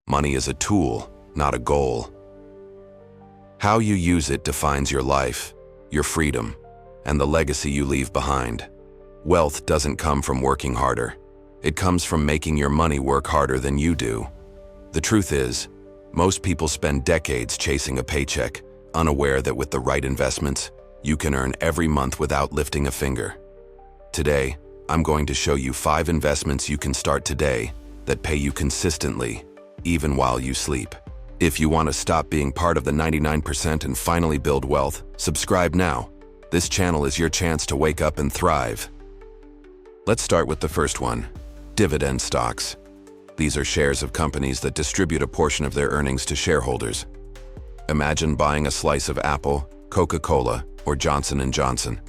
Money is a tool, not a goal. How you use it defines your life, your freedom, and the legacy you leave behind. Wealth doesn't come from working harder. It comes from making your money work harder than you do. The truth is, most people spend decades chasing a paycheck, unaware that with the right investments, you can earn every month without lifting a finger. Today, I'm going to show you 5 investments you can start today that pay you consistently, even while you sleep. If you want to stop being part of the 99% and finally build wealth, subscribe now. This channel is your chance to wake up and thrive. Let's start with the first one, dividend stocks. These are shares of companies that distribute a portion of their earnings to shareholders. Imagine buying a slice of Apple, Coca-Cola, or Johnson & Johnson.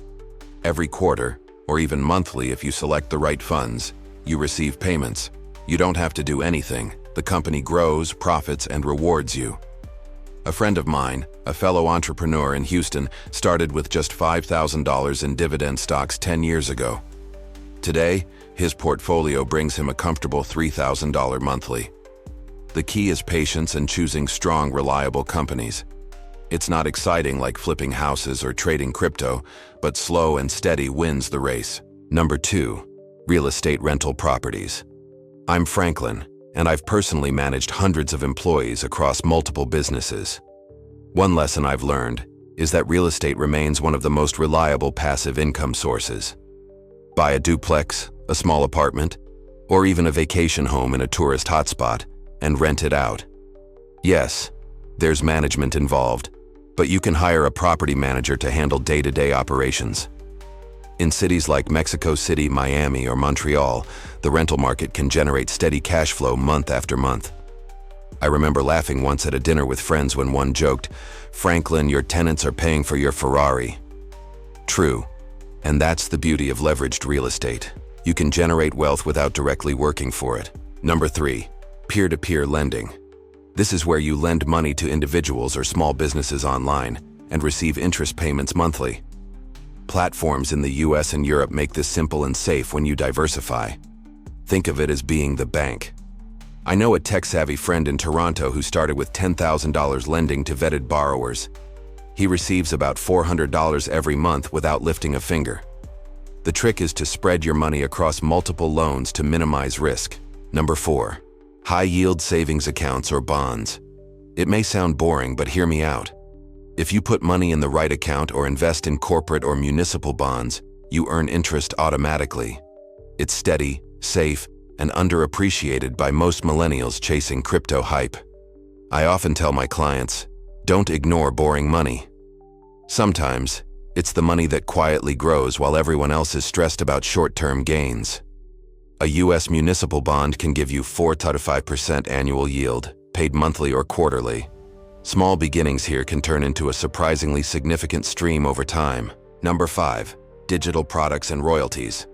Every quarter, or even monthly if you select the right funds, you receive payments. You don't have to do anything. The company grows, profits, and rewards you. A friend of mine, a fellow entrepreneur in Houston, started with just $5,000 in dividend stocks 10 years ago. Today, his portfolio brings him a comfortable $3,000 monthly. The key is patience and choosing strong, reliable companies. It's not exciting like flipping houses or trading crypto, but slow and steady wins the race. Number 2, real estate rental properties. I'm Franklin, and I've personally managed hundreds of employees across multiple businesses. One lesson I've learned is that real estate remains one of the most reliable passive income sources. Buy a duplex, a small apartment, or even a vacation home in a tourist hotspot and rent it out. Yes, there's management involved, but you can hire a property manager to handle day-to-day operations. In cities like Mexico City, Miami, or Montreal, the rental market can generate steady cash flow month after month. I remember laughing once at a dinner with friends when one joked, "Franklin, your tenants are paying for your Ferrari." True, and that's the beauty of leveraged real estate. You can generate wealth without directly working for it. Number 3, peer-to-peer lending. This is where you lend money to individuals or small businesses online and receive interest payments monthly. Platforms in the US and Europe make this simple and safe when you diversify. Think of it as being the bank. I know a tech-savvy friend in Toronto who started with $10,000 lending to vetted borrowers. He receives about $400 every month without lifting a finger. The trick is to spread your money across multiple loans to minimize risk. Number 4, high-yield savings accounts or bonds. It may sound boring, but hear me out. If you put money in the right account or invest in corporate or municipal bonds, you earn interest automatically. It's steady, safe, and underappreciated by most millennials chasing crypto hype. I often tell my clients, don't ignore boring money. Sometimes, it's the money that quietly grows while everyone else is stressed about short-term gains. A US municipal bond can give you 4 to 5% annual yield, paid monthly or quarterly. Small beginnings here can turn into a surprisingly significant stream over time. Number 5, digital products and royalties.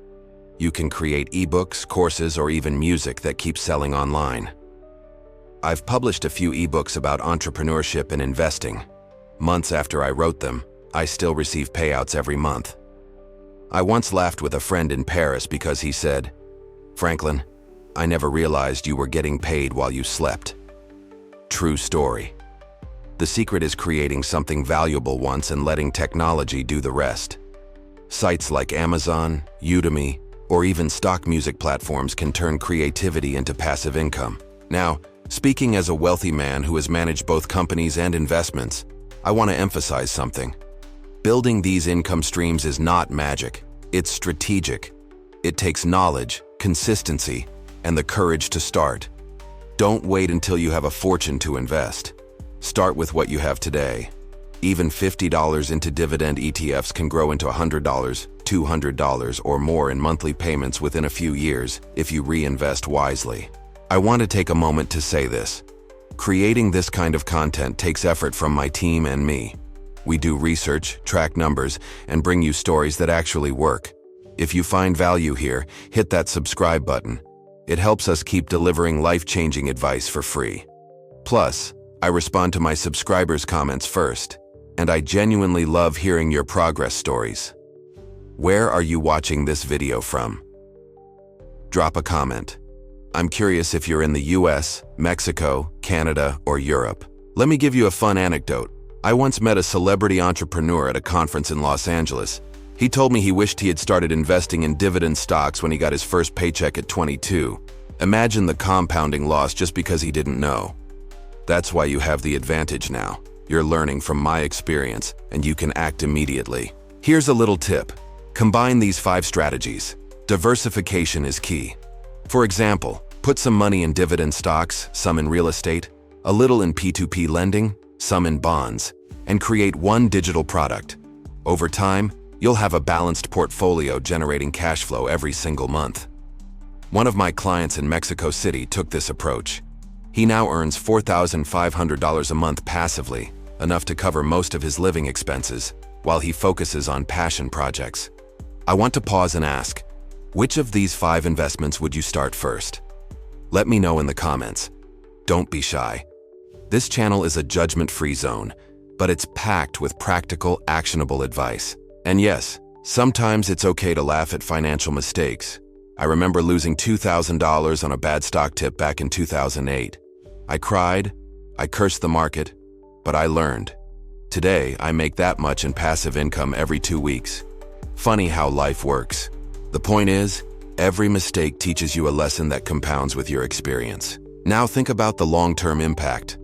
You can create ebooks, courses, or even music that keeps selling online. I've published a few ebooks about entrepreneurship and investing. Months after I wrote them, I still receive payouts every month. I once laughed with a friend in Paris because he said, "Franklin, I never realized you were getting paid while you slept." True story. The secret is creating something valuable once and letting technology do the rest. Sites like Amazon, Udemy, or even stock music platforms can turn creativity into passive income. Now, speaking as a wealthy man who has managed both companies and investments, I want to emphasize something. Building these income streams is not magic. It's strategic. It takes knowledge, consistency, and the courage to start. Don't wait until you have a fortune to invest. Start with what you have today. Even $50 into dividend ETFs can grow into $100, $200, or more in monthly payments within a few years if you reinvest wisely. I want to take a moment to say this. Creating this kind of content takes effort from my team and me. We do research, track numbers, and bring you stories that actually work. If you find value here, hit that subscribe button. It helps us keep delivering life-changing advice for free. Plus, I respond to my subscribers' comments first, and I genuinely love hearing your progress stories. Where are you watching this video from? Drop a comment. I'm curious if you're in the US, Mexico, Canada, or Europe. Let me give you a fun anecdote. I once met a celebrity entrepreneur at a conference in Los Angeles. He told me he wished he had started investing in dividend stocks when he got his first paycheck at 22. Imagine the compounding loss just because he didn't know. That's why you have the advantage now. You're learning from my experience, and you can act immediately. Here's a little tip. Combine these 5 strategies. Diversification is key. For example, put some money in dividend stocks, some in real estate, a little in P2P lending, some in bonds, and create one digital product. Over time, you'll have a balanced portfolio generating cash flow every single month. One of my clients in Mexico City took this approach. He now earns $4,500 a month passively, enough to cover most of his living expenses, while he focuses on passion projects. I want to pause and ask, which of these 5 investments would you start first? Let me know in the comments. Don't be shy. This channel is a judgment-free zone, but it's packed with practical, actionable advice. And yes, sometimes it's okay to laugh at financial mistakes. I remember losing $2,000 on a bad stock tip back in 2008. I cried, I cursed the market, but I learned. Today, I make that much in passive income every 2 weeks. Funny how life works. The point is, every mistake teaches you a lesson that compounds with your experience. Now think about the long-term impact.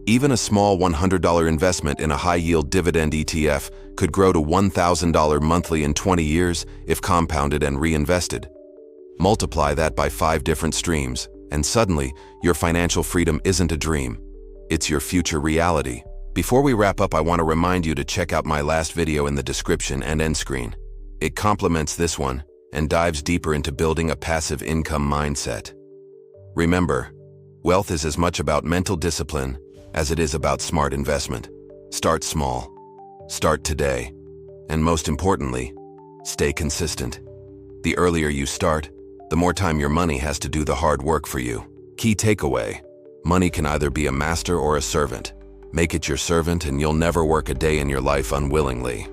Even a small $100 investment in a high-yield dividend ETF could grow to $1,000 monthly in 20 years if compounded and reinvested. Multiply that by 5 different streams, and suddenly, your financial freedom isn't a dream. It's your future reality. Before we wrap up, I want to remind you to check out my last video in the description and end screen. It complements this one and dives deeper into building a passive income mindset. Remember, wealth is as much about mental discipline as it is about smart investment. Start small. Start today. And most importantly, stay consistent. The earlier you start, the more time your money has to do the hard work for you. Key takeaway: money can either be a master or a servant. Make it your servant and you'll never work a day in your life unwillingly.